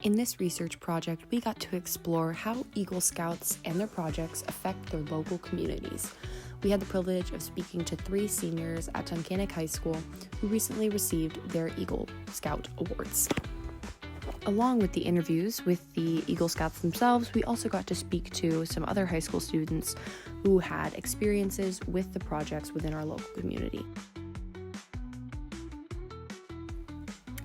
In this research project, we got to explore how Eagle Scouts and their projects affect their local communities. We had the privilege of speaking to 3 seniors at Tunkhannock High School who recently received their Eagle Scout Awards. Along with the interviews with the Eagle Scouts themselves, we also got to speak to some other high school students who had experiences with the projects within our local community.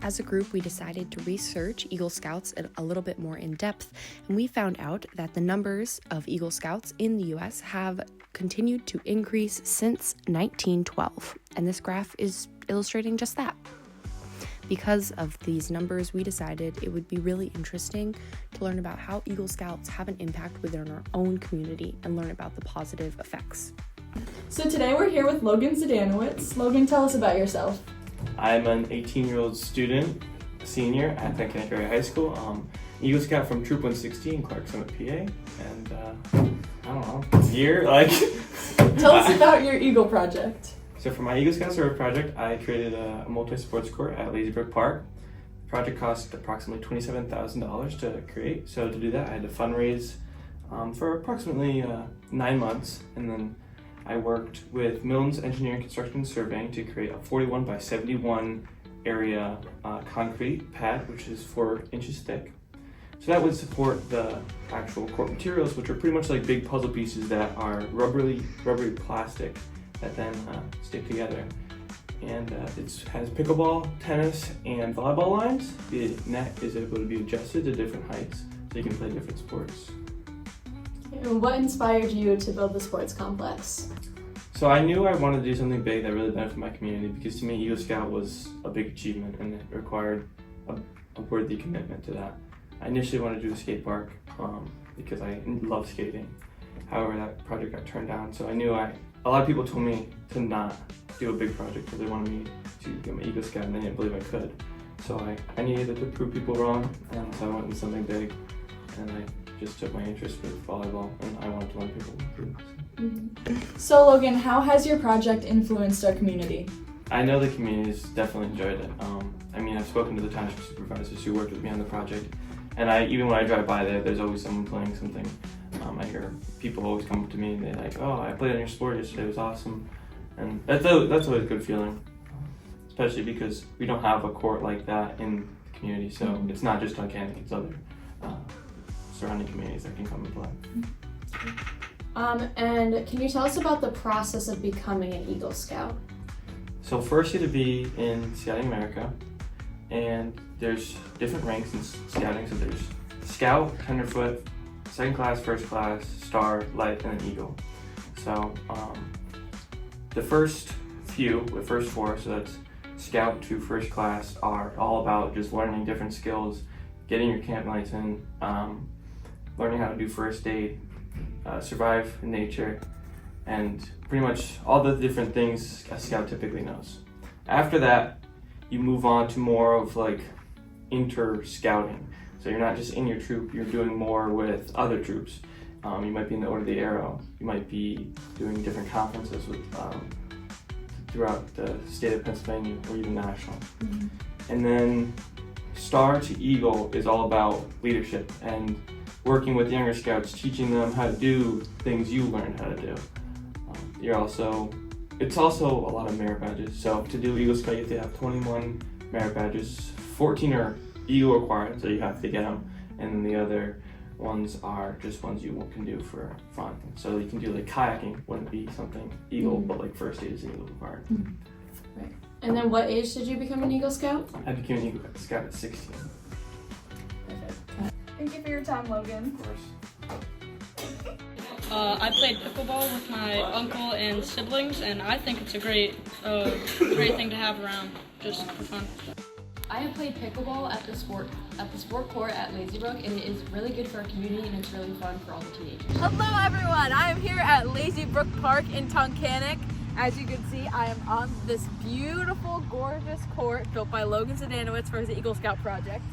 As a group, we decided to research Eagle Scouts a little bit more in depth, and we found out that the numbers of Eagle Scouts in the U.S. have continued to increase since 1912, and this graph is illustrating just that. Because of these numbers, we decided it would be really interesting to learn about how Eagle Scouts have an impact within our own community and learn about the positive effects. So today we're here with Logan Zdanowicz. Logan, tell us about yourself. I'm an 18-year-old student, senior at Tunkhannock Area High School. Eagle Scout from Troop 160 in Clark Summit, PA, and I don't know, year, like... Tell us about your Eagle project. So for my Eagle Scout Service project, I created a multi-sports court at Lazy Brook Park. The project cost approximately $27,000 to create. So to do that, I had to fundraise for approximately 9 months, and then I worked with Milnes Engineering, Construction, and Surveying to create a 41 by 71 area concrete pad, which is 4 inches thick. So that would support the actual court materials, which are pretty much like big puzzle pieces that are rubbery plastic that then stick together. And it has pickleball, tennis, and volleyball lines. The net is able to be adjusted to different heights, so you can play different sports. And what inspired you to build the sports complex? So I knew I wanted to do something big that really benefited my community, because to me Eagle Scout was a big achievement and it required a worthy commitment to that. I initially wanted to do a skate park because I love skating. However, that project got turned down, so I knew a lot of people told me to not do a big project because they wanted me to become an Eagle Scout and they didn't believe I could. So I needed to prove people wrong, and so I went into something big, and I just took my interest with volleyball, and I wanted to learn people too. So Logan, how has your project influenced our community? I know the community has definitely enjoyed it. I've spoken to the township supervisors who worked with me on the project, and even when I drive by there's always someone playing something. I hear people always come up to me and they're like, "Oh, I played on your sport yesterday, it was awesome." And that's always a good feeling, especially because we don't have a court like that in the community, so it's not just Tunkhannock, it's other surrounding communities that can come and play. And can you tell us about the process of becoming an Eagle Scout? So first you have to be in Scouting America, and there's different ranks in scouting. So there's Scout, Tenderfoot, Second Class, First Class, Star, Light, and then Eagle. So the first 4, so that's Scout to First Class, are all about just learning different skills, getting your camp lights in, learning how to do first aid, survive in nature, and pretty much all the different things a Scout typically knows. After that, you move on to more of like inter-scouting. So you're not just in your troop, you're doing more with other troops. You might be in the Order of the Arrow, you might be doing different conferences with throughout the state of Pennsylvania or even national. And then Star to Eagle is all about leadership and working with younger scouts, teaching them how to do things you learned how to do. It's also a lot of merit badges. So to do Eagle Scout, you have to have 21 merit badges. 14 are Eagle required, so you have to get them. And then the other ones are just ones you can do for fun. So you can do like kayaking, wouldn't be something Eagle, but like first aid is Eagle required. Right. And then what age did you become an Eagle Scout? I became an Eagle Scout at 16. Perfect. Thank you for your time, Logan. Of course. I played pickleball with my uncle and siblings, and I think it's a great thing to have around, just for fun. I have played pickleball at the sport court at Lazy Brook, and it is really good for our community, and it's really fun for all the teenagers. Hello everyone, I am here at Lazy Brook Park in Tunkhannock. As you can see, I am on this beautiful, gorgeous court built by Logan Zdanowicz for his Eagle Scout project.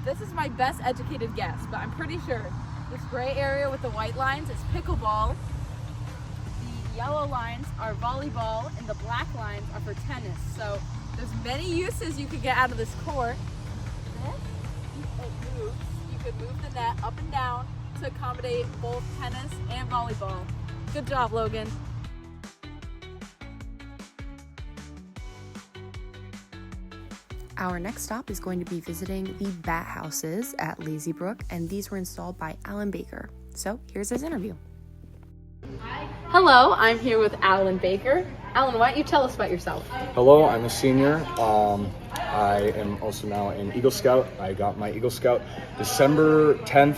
This is my best educated guess, but I'm pretty sure this gray area with the white lines is pickleball, the yellow lines are volleyball, and the black lines are for tennis. So there's many uses you could get out of this court. This moves. You could move the net up and down to accommodate both tennis and volleyball. Good job, Logan. Our next stop is going to be visiting the bat houses at Lazy Brook, and these were installed by Alan Baker. So here's his interview. Hello, I'm here with Alan Baker. Alan, why don't you tell us about yourself? Hello, I'm a senior. I am also now an Eagle Scout. I got my Eagle Scout December 10th,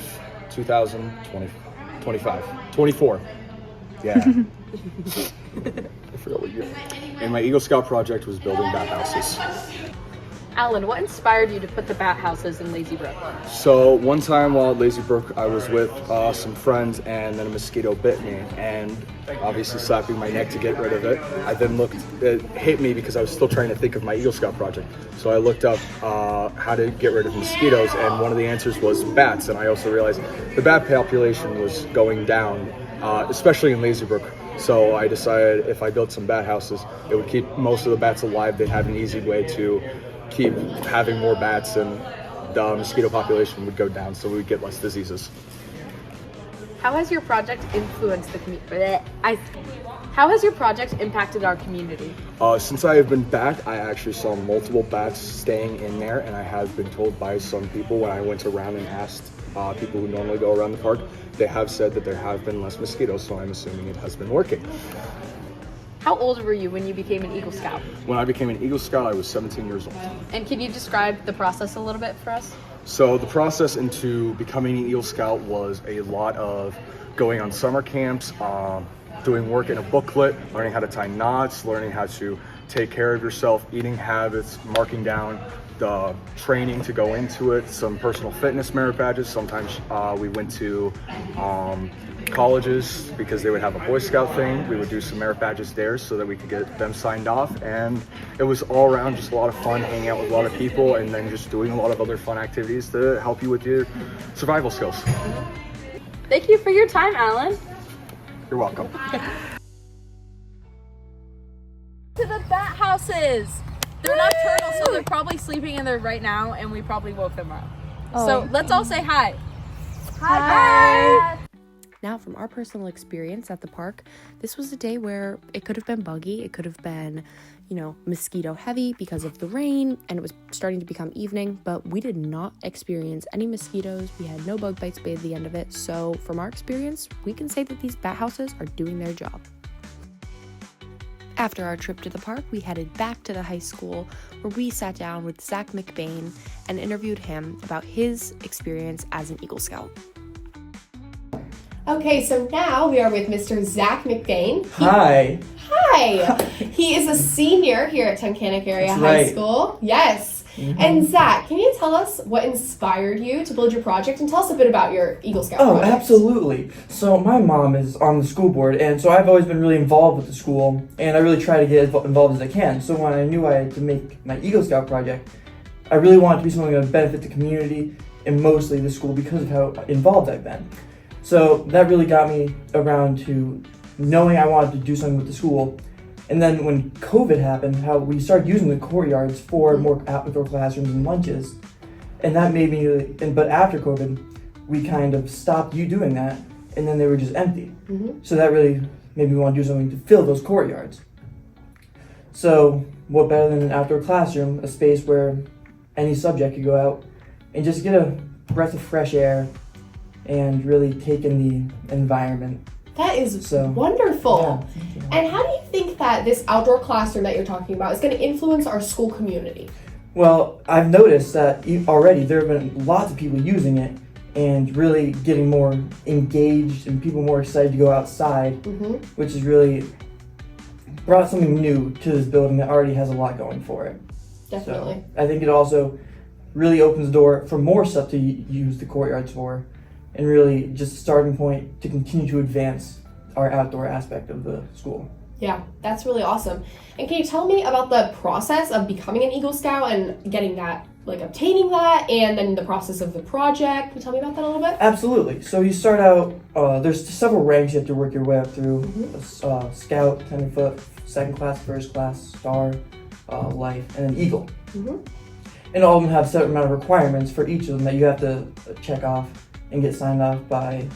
24. Yeah. I forgot what year. And my Eagle Scout project was building bat houses. Alan, what inspired you to put the bat houses in Lazy Brook? So one time while at Lazy Brook, I was with some friends, and then a mosquito bit me, and obviously slapping my neck to get rid of it. I then it hit me because I was still trying to think of my Eagle Scout project. So I looked up how to get rid of mosquitoes, and one of the answers was bats. And I also realized the bat population was going down, especially in Lazy Brook. So I decided if I built some bat houses, it would keep most of the bats alive. They'd have an easy way to keep having more bats, and the mosquito population would go down, so we would get less diseases. How has your project influenced the community? How has your project impacted our community? Since I have been back, I actually saw multiple bats staying in there, and I have been told by some people when I went around and asked people who normally go around the park, they have said that there have been less mosquitoes, so I'm assuming it has been working. How old were you when you became an Eagle Scout? When I became an Eagle Scout, I was 17 years old. And can you describe the process a little bit for us? So the process into becoming an Eagle Scout was a lot of going on summer camps, doing work in a booklet, learning how to tie knots, learning how to take care of yourself, eating habits, marking down the training to go into it, some personal fitness merit badges. Sometimes we went to colleges because they would have a Boy Scout thing. We would do some merit badges there so that we could get them signed off, and it was all around just a lot of fun, hanging out with a lot of people, and then just doing a lot of other fun activities to help you with your survival skills. Thank you for your time, Alan. You're welcome. To the bat houses. They're nocturnal, so they're probably sleeping in there right now, and we probably woke them up. So let's all say hi. Hi. Now, from our personal experience at the park, this was a day where it could have been buggy, it could have been, mosquito heavy because of the rain, and it was starting to become evening, but we did not experience any mosquitoes. We had no bug bites by the end of it, so from our experience, we can say that these bat houses are doing their job. After our trip to the park, we headed back to the high school where we sat down with Zach McBain and interviewed him about his experience as an Eagle Scout. Okay, so now we are with Mr. Zach McBain. Hi. Hi. He is a senior here at Tunkhannock Area That's High right. School. Yes. Mm-hmm. And Zach, can you tell us what inspired you to build your project, and tell us a bit about your Eagle Scout project? Absolutely. So my mom is on the school board, and so I've always been really involved with the school, and I really try to get as involved as I can. So when I knew I had to make my Eagle Scout project, I really wanted to be something that would benefit the community and mostly the school because of how involved I've been. So that really got me around to knowing I wanted to do something with the school. And then when COVID happened, how we started using the courtyards for more outdoor classrooms and lunches. And that made me but after COVID, we kind of stopped doing that, and then they were just empty. Mm-hmm. So that really made me want to do something to fill those courtyards. So what better than an outdoor classroom, a space where any subject could go out and just get a breath of fresh air and really take in the environment. That is wonderful. Yeah, and how do you think that this outdoor classroom that you're talking about is going to influence our school community? Well, I've noticed that already there have been lots of people using it and really getting more engaged and people more excited to go outside, mm-hmm. which has really brought something new to this building that already has a lot going for it. Definitely. So I think it also really opens the door for more stuff to use the courtyards for, and really just a starting point to continue to advance our outdoor aspect of the school. Yeah, that's really awesome. And can you tell me about the process of becoming an Eagle Scout and getting that, obtaining that, and then the process of the project? Can you tell me about that a little bit? Absolutely. So you start out, there's several ranks you have to work your way up through. Mm-hmm. Scout, Tenderfoot, second class, first class, Star, Life, and then Eagle. Mm-hmm. and all of them have a certain amount of requirements for each of them that you have to check off and get signed off by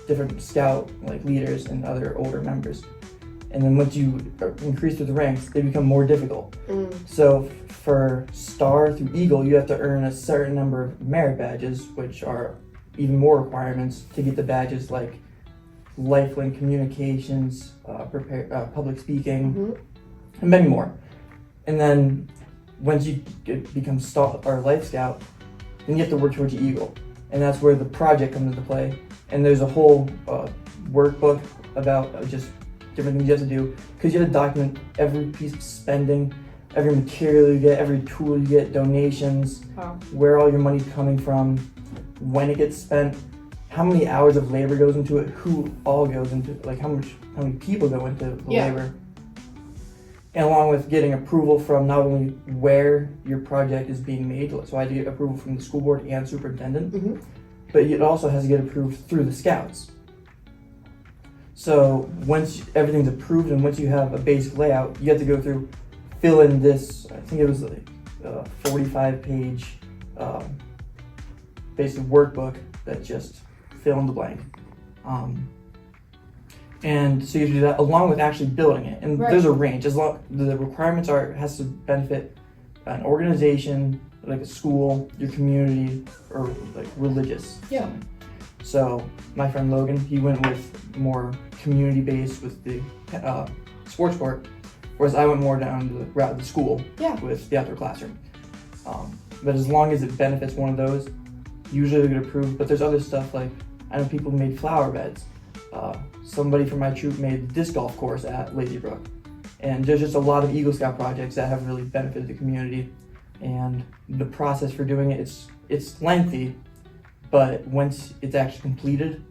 different scout leaders and other older members. And then once you increase through the ranks, they become more difficult. So for Star through Eagle, you have to earn a certain number of merit badges, which are even more requirements to get the badges like Lifelink Communications, public speaking, and many more. And then once you become Star or Life Scout, then you have to work towards your Eagle, and that's where the project comes into play. And there's a whole workbook about just different things you have to do, because you have to document every piece of spending, every material you get, every tool you get, donations, where all your money's coming from, when it gets spent, how many hours of labor goes into it, who all goes into it, like how many people go into the labor. And along with getting approval from not only where your project is being made, so I had to get approval from the school board and superintendent, but it also has to get approved through the scouts. So once everything's approved and once you have a basic layout, you have to go through, fill in this, I think it was like a 45-page basic workbook that just fill in the blank. And so you have to do that along with actually building it. And there's a range. As long the requirements are, it has to benefit an organization, like a school, your community, or like religious. So my friend Logan, he went with more community-based with the sports court, whereas I went more down the route of the school with the outdoor classroom. But as long as it benefits one of those, usually they get approved. But there's other stuff like, I know people made flower beds. Somebody from my troop made the disc golf course at Lazy Brook. And there's just a lot of Eagle Scout projects that have really benefited the community. And the process for doing it, it's lengthy, but once it's actually completed,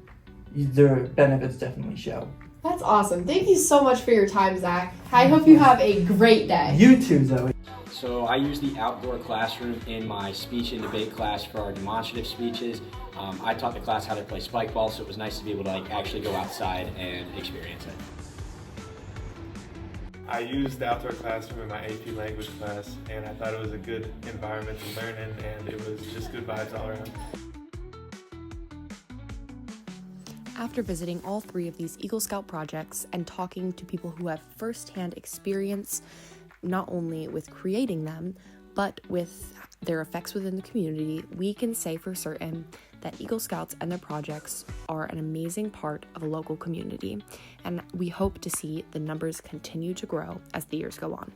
the benefits definitely show. That's awesome. Thank you so much for your time, Zach. I hope you have a great day. You too, Zoe. So I use the outdoor classroom in my speech and debate class for our demonstrative speeches. I taught the class how to play spike ball, so it was nice to be able to actually go outside and experience it. I used the outdoor classroom in my AP language class, and I thought it was a good environment to learn in, and it was just good vibes all around. After visiting all 3 of these Eagle Scout projects and talking to people who have firsthand experience not only with creating them, but with their effects within the community, we can say for certain that Eagle Scouts and their projects are an amazing part of a local community, and we hope to see the numbers continue to grow as the years go on.